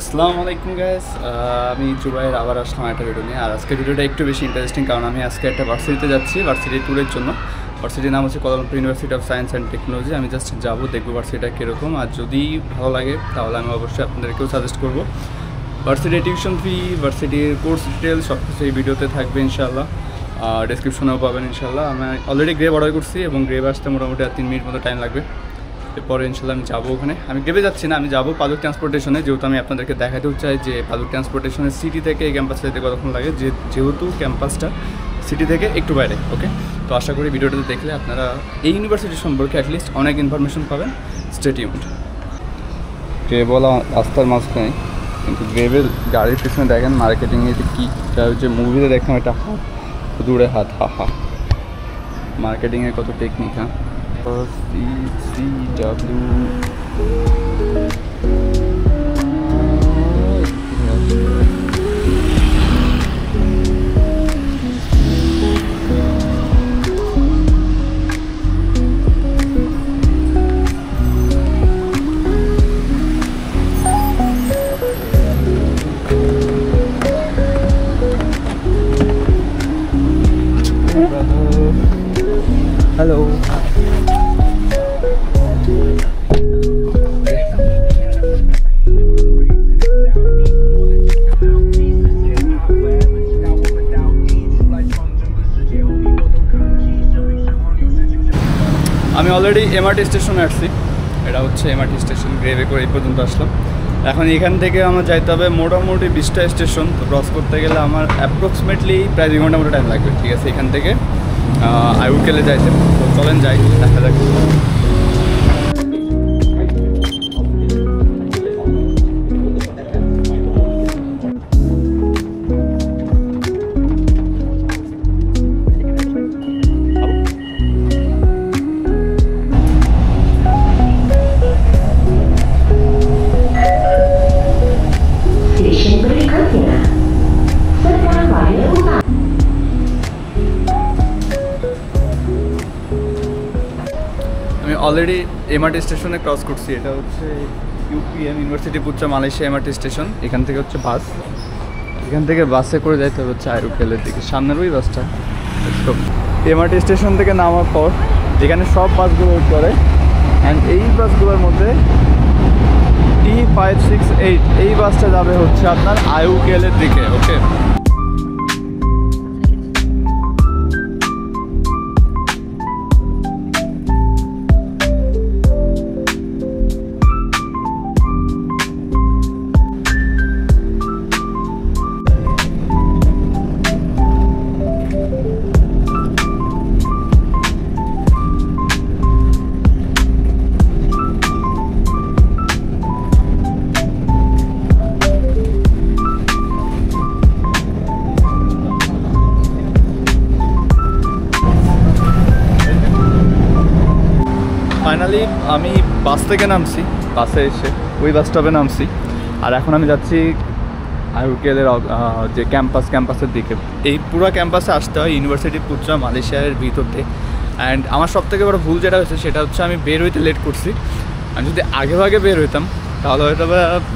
আসসালামু আলাইকুম গাইস, আমি জুবাইর আবার আসলাম একটা ভিডিও নিয়ে। আর আজকে ভিডিওটা একটু বেশি ইন্টারেস্টিং, কারণ আমি আজকে একটা ভার্সিটিতে যাচ্ছি, ভার্সিটি ট্যুরের জন্য। ভার্সিটির নাম হচ্ছে Kuala Lumpur university of science and technology. আমি জাস্ট যাবো, দেখবো ভার্সিটিটা কীরকম, আর যদি ভালো লাগে তাহলে আমি অবশ্যই আপনাদেরকেও সাজেস্ট করবো। ভার্সিটির টিউশন ফি, ভার্সিটির কোর্স ডিটেল সব কিছু এই ভিডিওতে থাকবে ইনশাআল্লাহ, ডেসক্রিপশনেও পাবেন ইনশাআল্লাহ। আমি অলরেডি গ্রেভ অর্ডার করছি এবং গ্রেভ আসতে মোটামুটি 3 মিনিট মতো টাইম লাগবে। এরপরে ইনশাল্লাহ আমি যাবো ওখানে। আমি গ্রেভে যাচ্ছি না, আমি যাবো পাবলিক ট্রান্সপোর্টেশনে, যেহেতু আমি আপনাদেরকে দেখাতেও চাই যে পাবলিক ট্রান্সপোর্টেশনের সিটি থেকে এই ক্যাম্পাসে যেতে কতক্ষণ লাগে, যেহেতু ক্যাম্পাসটা সিটি থেকে একটু বাইরে। ওকে, তো আশা করি ভিডিওটাতে দেখলে আপনারা এই ইউনিভার্সিটি সম্পর্কে অ্যাটলিস্ট অনেক ইনফরমেশন পাবেন। Stay tuned. গ্রেভওয়ালা রাস্তার মাঝখানে, কিন্তু গ্রেভের গাড়ির পিছনে দেখেন মার্কেটিংয়ে কী যে মুভিতে দেখলাম একটা হাত দূরে হাত, হা মার্কেটিংয়ের কত টেকনিক। হ্যাঁ, CCW Hello. আমি অলরেডি এমআরটি স্টেশনে আসছি। এটা হচ্ছে এমআরটি স্টেশন, গ্রেভে করে এই পর্যন্ত আসলাম। এখন এখান থেকে আমার যাইতে হবে মোটামুটি 20টা স্টেশন। তো ক্রস করতে গেলে আমার অ্যাপ্রক্সিমেটলি প্রায় 2 ঘন্টা মতো টাইম লাগবে। ঠিক আছে, এখান থেকে আইউকেলে যাইতে। তো চলেন যাই, দেখা যাক। আমি অলরেডি এমআরটি স্টেশনে ক্রস করছি। এটা হচ্ছে UPM, university পুচ্চা Malaysia MRT station. এখান থেকে হচ্ছে বাস, এখান থেকে বাসে করে যাইতে হবে হচ্ছে আইউকেলের দিকে, সামনের ওই বাসটা। এমআরটি স্টেশন থেকে নামার পর এখানে সব বাসগুলো করে, অ্যান্ড এই বাসগুলোর মধ্যে T568 এই বাসটা যাবে হচ্ছে আপনার আইউকেলের দিকে। ওকে, ফাইনালি আমি বাস থেকে নামছি, বাসে এসে ওই বাস স্টপে নামছি। আর এখন আমি যাচ্ছি আইউকেলের যে ক্যাম্পাসের দিকে। এই পুরো ক্যাম্পাসে আসতে হয় ইউনিভার্সিটি পুচ্চা মালয়েশিয়ার ভিতর থেকে। অ্যান্ড আমার সবথেকে বড় ভুল যেটা হয়েছে সেটা হচ্ছে আমি বের হইতে লেট করছি। আমি যদি আগে বের হইতাম তাহলে হয়তো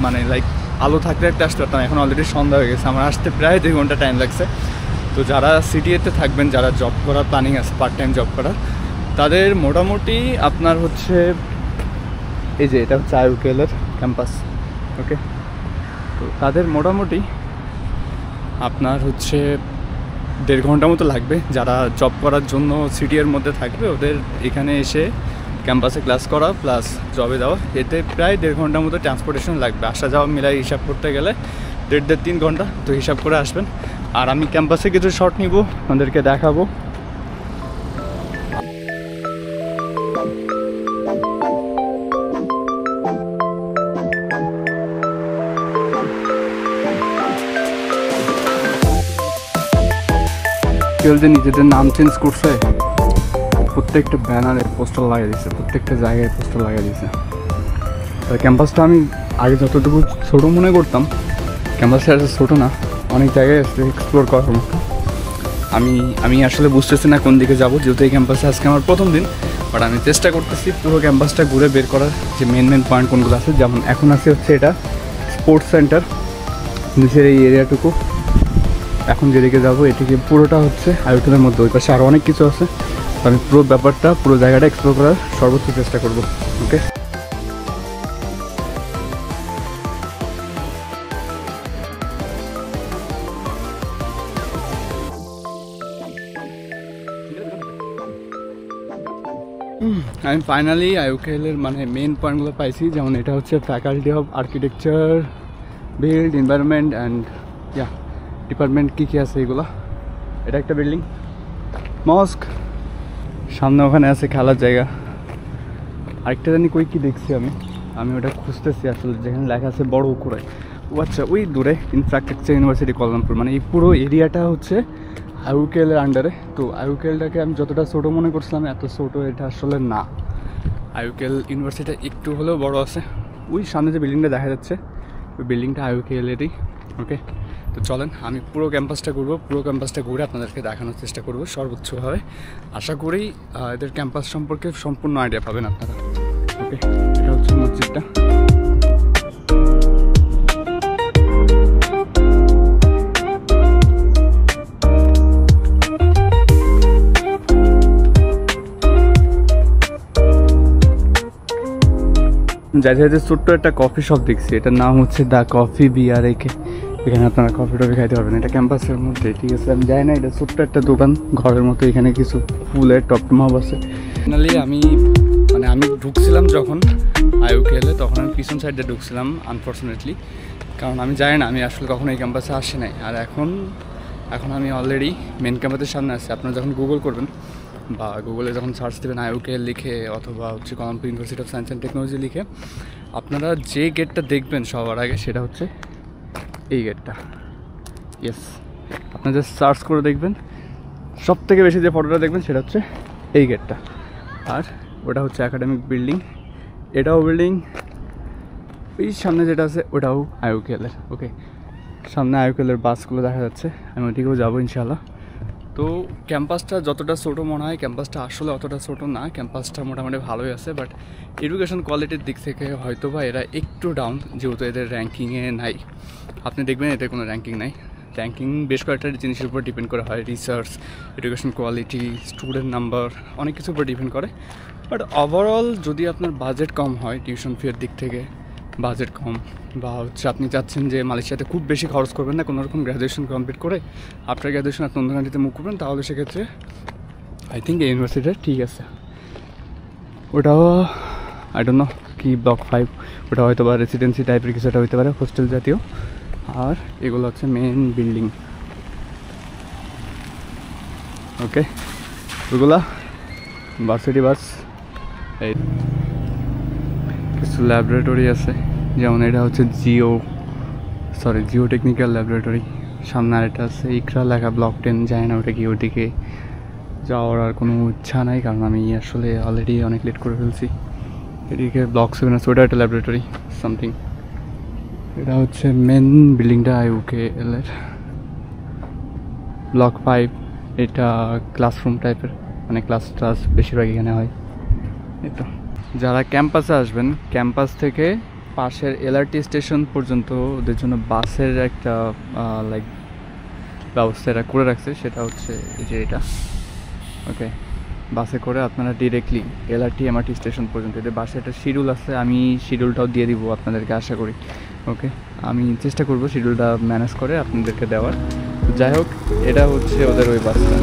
মানে লাইক আলো থাকতে আসতে পারতাম। এখন অলরেডি সন্ধ্যা হয়ে গেছে, আমার আসতে প্রায় 2 ঘন্টা টাইম লাগছে। তো যারা সিটিএতে থাকবেন, যারা জব করার প্ল্যানিং আছে, পার্ট টাইম জব করার, তাদের মোটামুটি আপনার হচ্ছে এই যে এটা হচ্ছে আইউকেলের ক্যাম্পাস। ওকে, তো তাদের মোটামুটি আপনার হচ্ছে 1.5 ঘন্টা মতো লাগবে। যারা জব করার জন্য সিটিএর মধ্যে থাকবে, ওদের এখানে এসে ক্যাম্পাসে ক্লাস করা প্লাস জবে যাওয়া, এতে প্রায় 1.5 ঘন্টার মতো ট্রান্সপোর্টেশন লাগবে। আসা যাওয়া মিলাই হিসাব করতে গেলে 1.5-3 ঘন্টা। তো হিসাব করে আসবেন। আর আমি ক্যাম্পাসে কিছু শট নিব, আপনাদেরকে দেখাবো। কেউ যে নিজেদের নাম চেঞ্জ করছে, প্রত্যেকটা ব্যানারে পোস্টার লাগিয়ে দিচ্ছে, প্রত্যেকটা জায়গায় পোস্টার লাগিয়ে দিচ্ছে। ক্যাম্পাসটা আমি আগে যতটুকু ছোটো মনে করতাম, ক্যাম্পাসটা আসলে ছোটো না, অনেক জায়গায় আসলে এক্সপ্লোর করার মতো। আমি আসলে বুঝতেছি না কোন দিকে যাব, যেহেতু এই ক্যাম্পাসে আজকে আমার প্রথম দিন। বাট আমি চেষ্টা করতেছি পুরো ক্যাম্পাসটা ঘুরে বের করার, যে মেন পয়েন্ট কোনগুলো আছে। যেমন এখন আছে হচ্ছে এটা স্পোর্টস সেন্টার, নিচের এই এরিয়াটুকু। এখন যেদিকে যাবো এটিকে পুরোটা হচ্ছে আইউকেলের মধ্যে, ওই পাশে আরও অনেক কিছু আছে। আমি পুরো ব্যাপারটা, পুরো জায়গাটা এক্সপ্লোর করার সর্বোচ্চ চেষ্টা করব। ওকে, আমি ফাইনালি আইউকেএলের মানে মেন পয়েন্টগুলো পাইছি। যেমন এটা হচ্ছে faculty of architecture, built, environment and yeah department কী কী আছে এগুলো। এটা একটা বিল্ডিং, মস্ক, সামনে ওখানে আছে খেলার জায়গা। আরেকটা জানি কই কী দেখছি আমি ওটা খুঁজতেছি আসলে, যেখানে লেখা আছে বড় করে। ও আচ্ছা, ওই দূরে ইনফ্রাস্ট্রাকচার ইউনিভার্সিটি কুয়ালালামপুর। মানে এই পুরো এরিয়াটা হচ্ছে আইউকেএলের আন্ডারে। তো আইউকেএলটাকে আমি যতটা ছোটো মনে করছিলাম, এত ছোটো এটা আসলে না। আইউকেএল ইউনিভার্সিটিটা একটু হলেও বড় আছে। ওই সামনে যে বিল্ডিংটা দেখা যাচ্ছে, ওই বিল্ডিংটা আইউকেএলেরই। ওকে, তো চলেন আমি পুরো ক্যাম্পাসটা ঘুরবো। পুরো ক্যাম্পাসটা ঘুরে আপনাদেরকে দেখানোর চেষ্টা করবো সর্বোচ্চভাবে। আশা করি এদের ক্যাম্পাস সম্পর্কে সম্পূর্ণ আইডিয়া পাবেন আপনারা। ওকে, এটা হচ্ছে মসজিদটা। যাই ছোট্ট একটা কফি শপ দেখছি, এটার নাম হচ্ছে দ্য কফি বিআরএকে। এখানে আপনারা কফি টফি খাইতে পারবেন, এটা ক্যাম্পাসের মধ্যে। ঠিক আছে, আমি যাই না, এটা ছোট্ট একটা দোকান ঘরের মতো। এখানে কিছু ফুলের টপটমাপ আছে। ফাইনালি আমি ঢুকছিলাম যখন আইউকেএলে, তখন আমি পিছন সাইডে ঢুকছিলাম আনফর্চুনেটলি, কারণ আমি জানি না, আমি আসলে কখনো এই ক্যাম্পাসে আসি নাই। আর এখন আমি অলরেডি মেন ক্যাম্পাসের সামনে আছি। আপনারা যখন গুগল করবেন বা গুগলে যখন সার্চ দেবেন আইউকেএল লিখে, অথবা হচ্ছে Kuala Lumpur university of science and technology লিখে, আপনারা যে গেটটা দেখবেন সবার আগে সেটা হচ্ছে এই গেটটা। ইয়েস, আপনারা জাস্ট সার্চ করে দেখবেন, সব থেকে বেশি যে ফটোটা দেখবেন সেটা হচ্ছে এই গেটটা। আর ওটা হচ্ছে একাডেমিক বিল্ডিং, এটাও বিল্ডিং। ওই সামনে যেটা আছে ওটাও আইউকেএলের। ওকে, সামনে আইউকেএলের বাসগুলো দেখা যাচ্ছে, আমি ওইদিকেও যাবো ইনশাআল্লাহ। তো ক্যাম্পাসটা যতটা ছোটো মনে হয়, ক্যাম্পাসটা আসলে অতটা ছোটো না। ক্যাম্পাসটা মোটামুটি ভালোই আছে, বাট এডুকেশন কোয়ালিটির দিক থেকে হয়তো বা এরা একটু ডাউন, যেহেতু এদের র্যাঙ্কিংয়ে নাই। আপনি দেখবেন এতে কোনো র্যাঙ্কিং নাই। র্যাঙ্কিং বেশ কয়েকটা জিনিসের উপর ডিপেন্ড করা হয়, research, education quality, student number, অনেক কিছুর উপর ডিপেন্ড করে। বাট ওভারঅল যদি আপনার বাজেট কম হয়, টিউশন ফির দিক থেকে বাজেট কম, বা হচ্ছে আপনি চাচ্ছেন যে মালয়েশিয়াতে খুব বেশি খরচ করবেন না, কোনোরকম গ্র্যাজুয়েশন কমপ্লিট করে আফটার গ্র্যাজুয়েশন আপনি অন্য কান্ট্রিতে মুভ করবেন, তাহলে সেক্ষেত্রে আই থিঙ্ক এই ইউনিভার্সিটিটা ঠিক আছে। ওটাও আই ডোন্ট নো কি ব্লক 5, ওটা হয়তো বা রেসিডেন্সি টাইপের কিছু একটা হতে পারে, হোস্টেল জাতীয়। আর এগুলো হচ্ছে মেন বিল্ডিং। ওকে, ওগুলা ভার্সিটি বাস। এই কিছু ল্যাবরেটরি আছে, যেমন এটা হচ্ছে জিও টেকনিক্যাল ল্যাবরেটরি। সামনে আরেকটা আছে ইকরা লেখা, ব্লক 10। যায় না ওটা কি, ওদিকে যাওয়ার আর কোনো ইচ্ছা নাই, কারণ আমি আসলে অলরেডি অনেক লেট করে ফেলছি। এদিকে ব্লক 7 আছে, ওটা একটা ল্যাবরেটরি সামথিং। এটা হচ্ছে মেন বিল্ডিংটা আইউকেএলের। ব্লক 5 এটা ক্লাসরুম টাইপের, মানে ক্লাস বেশিরভাগ এখানে হয়। এই তো, যারা ক্যাম্পাসে আসবেন, ক্যাম্পাস থেকে পাশের এলআরটি স্টেশন পর্যন্ত ওদের জন্য বাসের একটা লাইক ব্যবস্থা এরা করে রাখছে। সেটা হচ্ছে এই যে এটা। ওকে, বাসে করে আপনারা ডিরেক্টলি এলআরটি এমআরটি স্টেশন পর্যন্ত। এদের বাসে একটা শিডিউল আছে, আমি শিডিউলটাও দিয়ে দিব আপনাদেরকে আশা করি। ওকে, আমি চেষ্টা করব শিডিউলটা ম্যানেজ করে আপনাদেরকে দেওয়ার। যাই হোক, এটা হচ্ছে ওদের ওই বাসটা।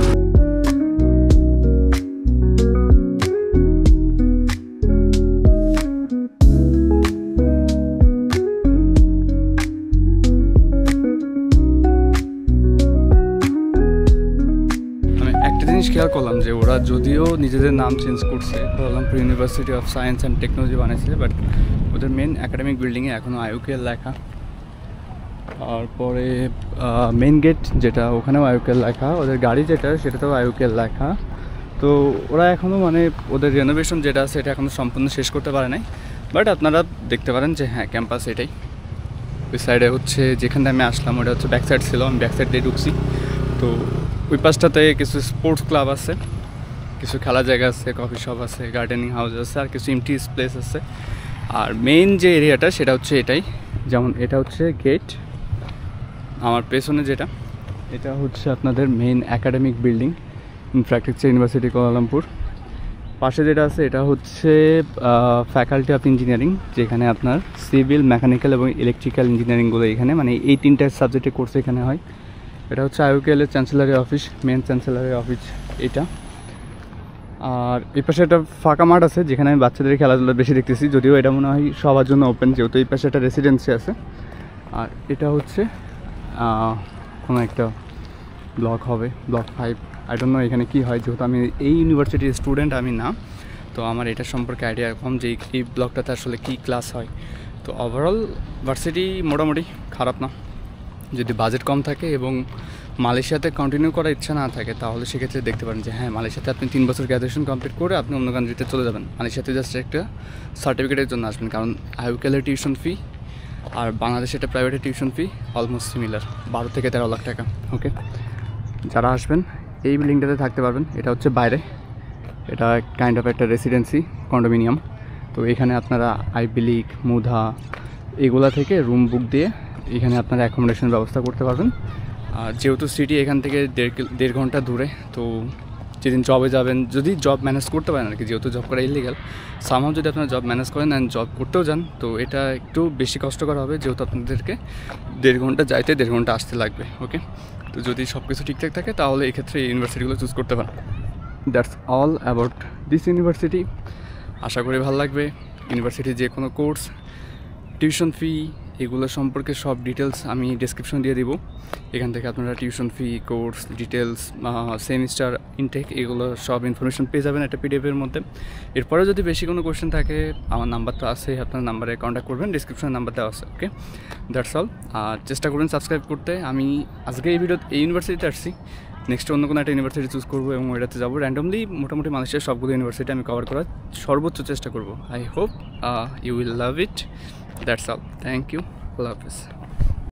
খেয়াল করলাম যে ওরা যদিও নিজেদের নাম চেঞ্জ করছে, Kuala Lumpur university of science and technology বানাইছে, বাট ওদের মেন একাডেমিক বিল্ডিংয়ে এখনও আইউকেএল লেখা। তারপরে মেন গেট যেটা, ওখানেও আইউকেএল লেখা। ওদের গাড়ি যেটা, সেটাতেও আইউকেএল লেখা। তো ওরা এখনও মানে ওদের রেনোভেশন যেটা আছে এটা এখনও সম্পূর্ণ শেষ করতে পারে নাই। বাট আপনারা দেখতে পারেন যে হ্যাঁ, ক্যাম্পাস এটাই। ওই সাইডে হচ্ছে যেখানে আমি আসলাম, ওটা হচ্ছে ব্যাক সাইড ছিল, আমি ব্যাক সাইড দিয়ে ঢুকছি। তো ওই পাশটাতে কিছু স্পোর্টস ক্লাব আছে, কিছু খেলার জায়গা আছে, কফি শপ আছে, গার্ডেনিং হাউস আছে, আর কিছু এমটি প্লেস আছে। আর মেইন যে এরিয়াটা সেটা হচ্ছে এটাই, যেমন এটা হচ্ছে গেট, আমার পেছনে যেটা, এটা হচ্ছে আপনাদের main academic building, infrastructure university Kuala Lumpur. পাশে যেটা আছে এটা হচ্ছে ফ্যাকাল্টি অফ ইঞ্জিনিয়ারিং, যেখানে আপনার সিভিল, মেকানিক্যাল এবং ইলেকট্রিক্যাল ইঞ্জিনিয়ারিংগুলো এখানে, মানে এই তিনটা সাবজেক্টের কোর্স এখানে হয়। এটা হচ্ছে IUKL-এর চ্যান্সেলারি অফিস, মেন চ্যান্সেলারি অফিস এটা। আর এই পাশে একটা ফাঁকা মাঠ আছে যেখানে আমি বাচ্চাদের খেলাধুলা বেশি দেখতেছি, যদিও এটা মনে হয় সবার জন্য ওপেন, যেহেতু এই পাশে একটা রেসিডেন্সি আছে। আর এটা হচ্ছে কোনো একটা ব্লক হবে, ব্লক 5, আই ডোন্ট নো এখানে কী হয়, যেহেতু আমি এই ইউনিভার্সিটির স্টুডেন্ট আমি না, তো আমার এটা সম্পর্কে আইডিয়া কম যে এই ব্লকটাতে আসলে কী ক্লাস হয়। তো ওভারঅল ভার্সিটি মোটামুটি খারাপ না, যদি বাজেট কম থাকে এবং মালয়েশিয়াতে কন্টিনিউ করার ইচ্ছা না থাকে তাহলে সেক্ষেত্রে দেখতে পারেন যে হ্যাঁ, মালয়েশিয়াতে আপনি 3 বছর গ্র্যাজুয়েশন কমপ্লিট করে আপনি অন্য কান্ট্রিতে চলে যাবেন, মালয়েশিয়াতে জাস্ট একটা সার্টিফিকেটের জন্য আসবেন, কারণ IUKL-এর টিউশন ফি আর বাংলাদেশে একটা প্রাইভেটের টিউশন ফি অলমোস্ট সিমিলার, 12 থেকে 13 লাখ টাকা। ওকে, যারা আসবেন এই বিল্ডিংটাতে থাকতে পারবেন। এটা হচ্ছে বাইরে, এটা কাইন্ড অফ একটা রেসিডেন্সি কন্ডোমিনিয়াম। তো এখানে আপনারা আইভি লীগ, মুধা এগুলা থেকে রুম বুক দিয়ে এখানে আপনারা অ্যাকোমোডেশন ব্যবস্থা করতে পারবেন। আর যেহেতু সিটি এখান থেকে 1.5 ঘন্টা দূরে, তো যেদিন জবে যাবেন, যদি জব ম্যানেজ করতে পারেন আর কি, যেহেতু জব করা ইলিগাল, সামহাও যদি আপনারা জব ম্যানেজ করেন অ্যান্ড জব করতেও যান, তো এটা একটু বেশি কষ্টকর হবে, যেহেতু আপনাদেরকে 1.5 ঘন্টা যাইতে 1.5 ঘন্টা আসতে লাগবে। ওকে, তো যদি সব কিছু ঠিকঠাক থাকে তাহলে এক্ষেত্রে এই ইউনিভার্সিটিগুলো চুজ করতে পারেন। That's all about this university. আশা করি ভালো লাগবে। ইউনিভার্সিটির যে কোনো কোর্স, টিউশন ফি এগুলো সম্পর্কে সব ডিটেলস আমি ডেসক্রিপশন দিয়ে দিব। এখান থেকে আপনারা tuition fee, course details, semester intake এগুলো সব ইনফরমেশন পেয়ে যাবেন একটা PDF-এর মধ্যে। এরপরে যদি বেশি কোনো কোয়েশ্চেন থাকে আমার নাম্বার তো আছে, আপনার নাম্বারে কন্ট্যাক্ট করবেন, ডিসক্রিপশনে নাম্বার দেওয়া আছে। ওকে, দ্যাটস অল। আর চেষ্টা করবেন সাবস্ক্রাইব করতে। আমি আজকে এই ইউনিভার্সিটিতে আসছি, নেক্সট অন্য কোনো একটা ইউনিভার্সিটি চুজ করবো এবং ওইটাতে যাবো র্যান্ডমলি। মোটামুটি মালয়েশিয়ার সবগুলো ইউনিভার্সিটি আমি কভার করার সর্বোচ্চ চেষ্টা করবো। I hope you will love it. That's all, thank you, আল্লাহ হাফেজ।